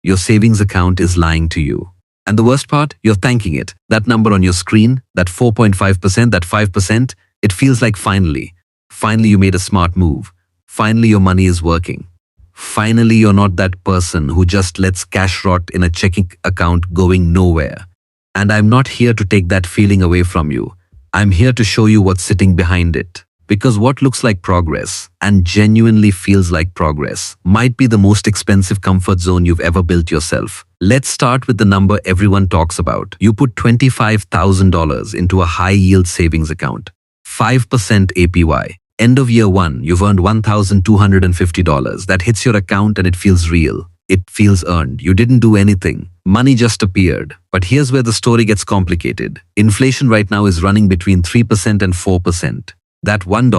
Your savings account is lying to you. And the worst part, you're thanking it. That number on your screen, that 4.5%, that 5%, it feels like finally you made a smart move. Finally your money is working. Finally you're not that person who just lets cash rot in a checking account going nowhere. And I'm not here to take that feeling away from you. I'm here to show you what's sitting behind it. Because what looks like progress and genuinely feels like progress might be the most expensive comfort zone you've ever built yourself. Let's start with the number everyone talks about. You put $25,000 into a high-yield savings account. 5% APY. End of year one, you've earned $1,250. That hits your account and it feels real. It feels earned. You didn't do anything. Money just appeared. But here's where the story gets complicated. Inflation right now is running between 3% and 4%. That $1,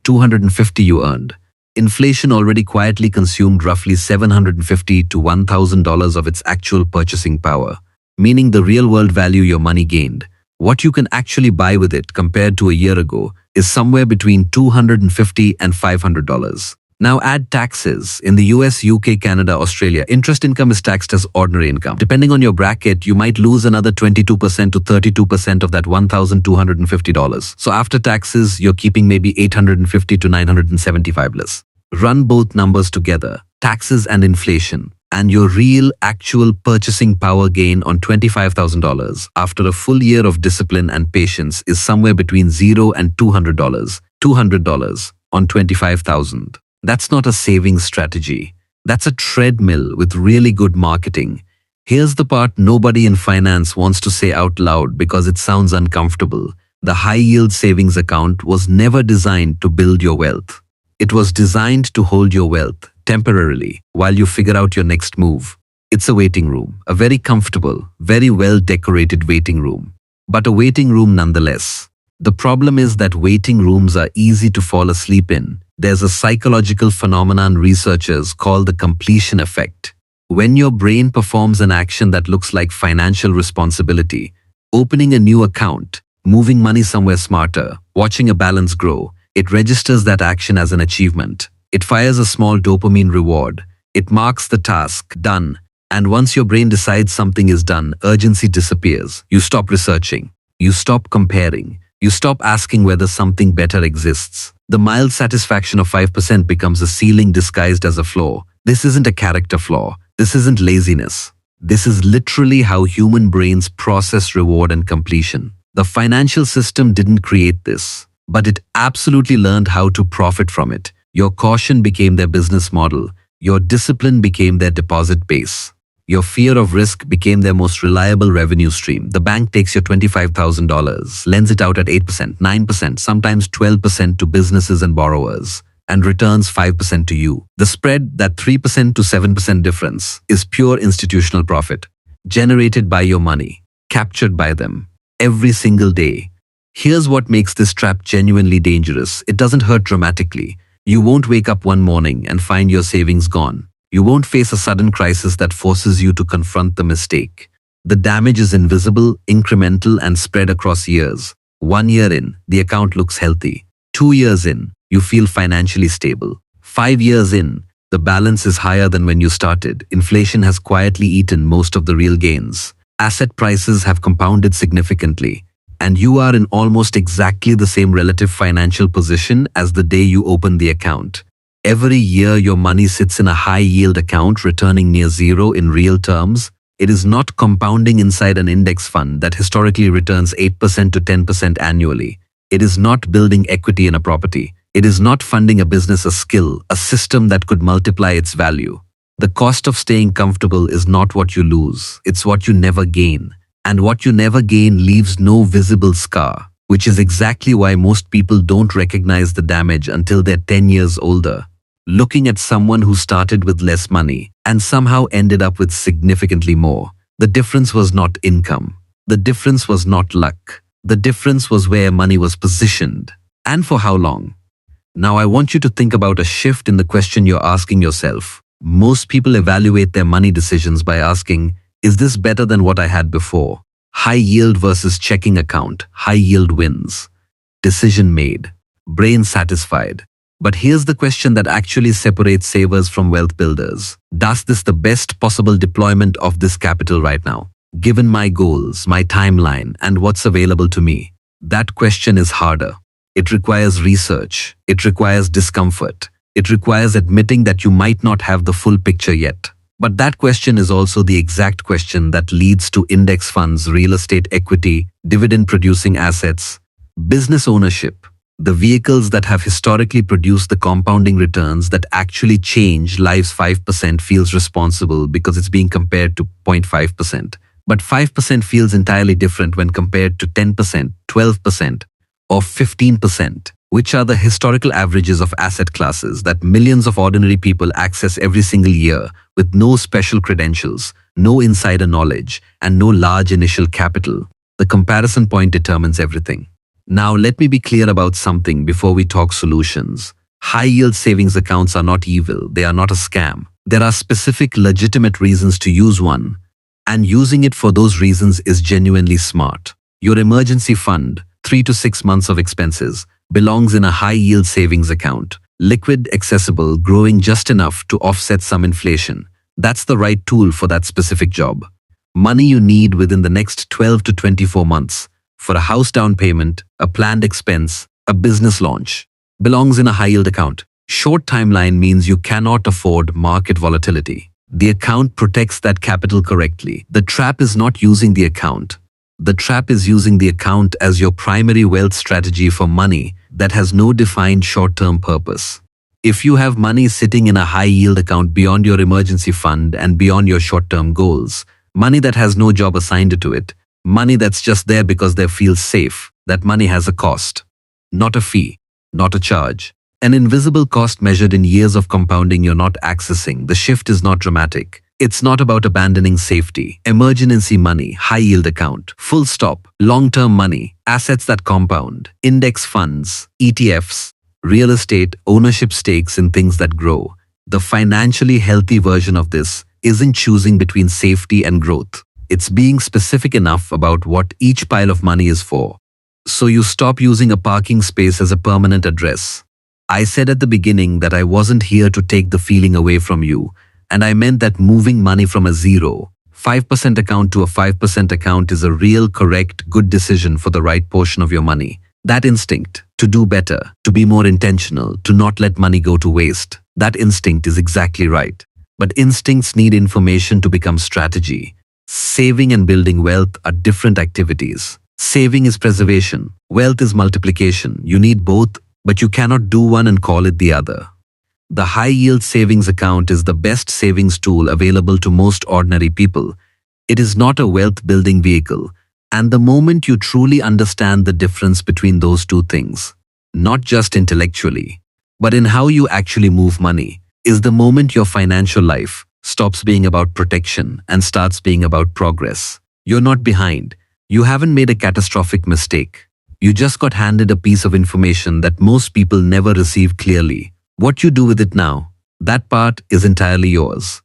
$250 you earned. Inflation already quietly consumed roughly $750 to $1,000 of its actual purchasing power, meaning the real-world value your money gained, what you can actually buy with it compared to a year ago, is somewhere between $250 and $500. Now add taxes. In the US, UK, Canada, Australia, interest income is taxed as ordinary income. Depending on your bracket, you might lose another 22% to 32% of that $1,250. So after taxes, you're keeping maybe $850 to $975. Run both numbers together, taxes and inflation, and your real actual purchasing power gain on $25,000 after a full year of discipline and patience is somewhere between $0 and $200. $200 on $25,000. That's not a savings strategy. That's a treadmill with really good marketing. Here's the part nobody in finance wants to say out loud because it sounds uncomfortable. The high-yield savings account was never designed to build your wealth. It was designed to hold your wealth temporarily while you figure out your next move. It's a waiting room, a very comfortable, very well-decorated waiting room, but a waiting room nonetheless. The problem is that waiting rooms are easy to fall asleep in. There's a psychological phenomenon researchers call the completion effect. When your brain performs an action that looks like financial responsibility, opening a new account, moving money somewhere smarter, watching a balance grow, it registers that action as an achievement. It fires a small dopamine reward. It marks the task done. And once your brain decides something is done, urgency disappears. You stop researching. You stop comparing. You stop asking whether something better exists. The mild satisfaction of 5% becomes a ceiling disguised as a flaw. This isn't a character flaw. This isn't laziness. This is literally how human brains process reward and completion. The financial system didn't create this, but it absolutely learned how to profit from it. Your caution became their business model. Your discipline became their deposit base. Your fear of risk became their most reliable revenue stream. The bank takes your $25,000, lends it out at 8%, 9%, sometimes 12% to businesses and borrowers, and returns 5% to you. The spread, that 3% to 7% difference, is pure institutional profit, generated by your money, captured by them, every single day. Here's what makes this trap genuinely dangerous. It doesn't hurt dramatically. You won't wake up one morning and find your savings gone. You won't face a sudden crisis that forces you to confront the mistake. The damage is invisible, incremental, and spread across years. 1 year in, the account looks healthy. 2 years in, you feel financially stable. 5 years in, the balance is higher than when you started. Inflation has quietly eaten most of the real gains. Asset prices have compounded significantly, and you are in almost exactly the same relative financial position as the day you opened the account. Every year your money sits in a high-yield account returning near zero in real terms. It is not compounding inside an index fund that historically returns 8% to 10% annually. It is not building equity in a property. It is not funding a business, a skill, a system that could multiply its value. The cost of staying comfortable is not what you lose. It's what you never gain. And what you never gain leaves no visible scar, which is exactly why most people don't recognize the damage until they're 10 years older. Looking at someone who started with less money and somehow ended up with significantly more. The difference was not income. The difference was not luck. The difference was where money was positioned and for how long. Now I want you to think about a shift in the question you're asking yourself. Most people evaluate their money decisions by asking, is this better than what I had before? High yield versus checking account. High yield wins. Decision made. Brain satisfied. But here's the question that actually separates savers from wealth builders. Does this the best possible deployment of this capital right now? Given my goals, my timeline, and what's available to me? That question is harder. It requires research. It requires discomfort. It requires admitting that you might not have the full picture yet. But that question is also the exact question that leads to index funds, real estate equity, dividend-producing assets, business ownership, the vehicles that have historically produced the compounding returns that actually change lives. 5% feels responsible because it's being compared to 0.5%. But 5% feels entirely different when compared to 10%, 12%, or 15%, which are the historical averages of asset classes that millions of ordinary people access every single year with no special credentials, no insider knowledge, and no large initial capital. The comparison point determines everything. Now, let me be clear about something before we talk solutions. High-yield savings accounts are not evil. They are not a scam. There are specific, legitimate reasons to use one, and using it for those reasons is genuinely smart. Your emergency fund, 3 to 6 months of expenses, belongs in a high-yield savings account. Liquid, accessible, growing just enough to offset some inflation. That's the right tool for that specific job. Money you need within the next 12 to 24 months for a house down payment, a planned expense, a business launch, belongs in a high-yield account. Short timeline means you cannot afford market volatility. The account protects that capital correctly. The trap is not using the account. The trap is using the account as your primary wealth strategy for money that has no defined short-term purpose. If you have money sitting in a high-yield account beyond your emergency fund and beyond your short-term goals, money that has no job assigned to it, money that's just there because they feel safe, that money has a cost. Not a fee, not a charge. An invisible cost measured in years of compounding you're not accessing. The shift is not dramatic. It's not about abandoning safety. Emergency money, high-yield account, full stop. Long-term money, assets that compound, index funds, ETFs, real estate, ownership stakes in things that grow. The financially healthy version of this isn't choosing between safety and growth. It's being specific enough about what each pile of money is for. So you stop using a parking space as a permanent address. I said at the beginning that I wasn't here to take the feeling away from you, and I meant that moving money from a 0.5% account to a 5% account is a real, correct, good decision for the right portion of your money. That instinct to do better, to be more intentional, to not let money go to waste, that instinct is exactly right. But instincts need information to become strategy. Saving and building wealth are different activities. Saving is preservation. Wealth is multiplication. You need both, but you cannot do one and call it the other. The high-yield savings account is the best savings tool available to most ordinary people. It is not a wealth-building vehicle. And the moment you truly understand the difference between those two things, not just intellectually, but in how you actually move money, is the moment your financial life stops being about protection and starts being about progress. You're not behind. You haven't made a catastrophic mistake. You just got handed a piece of information that most people never receive clearly. What you do with it now, that part is entirely yours.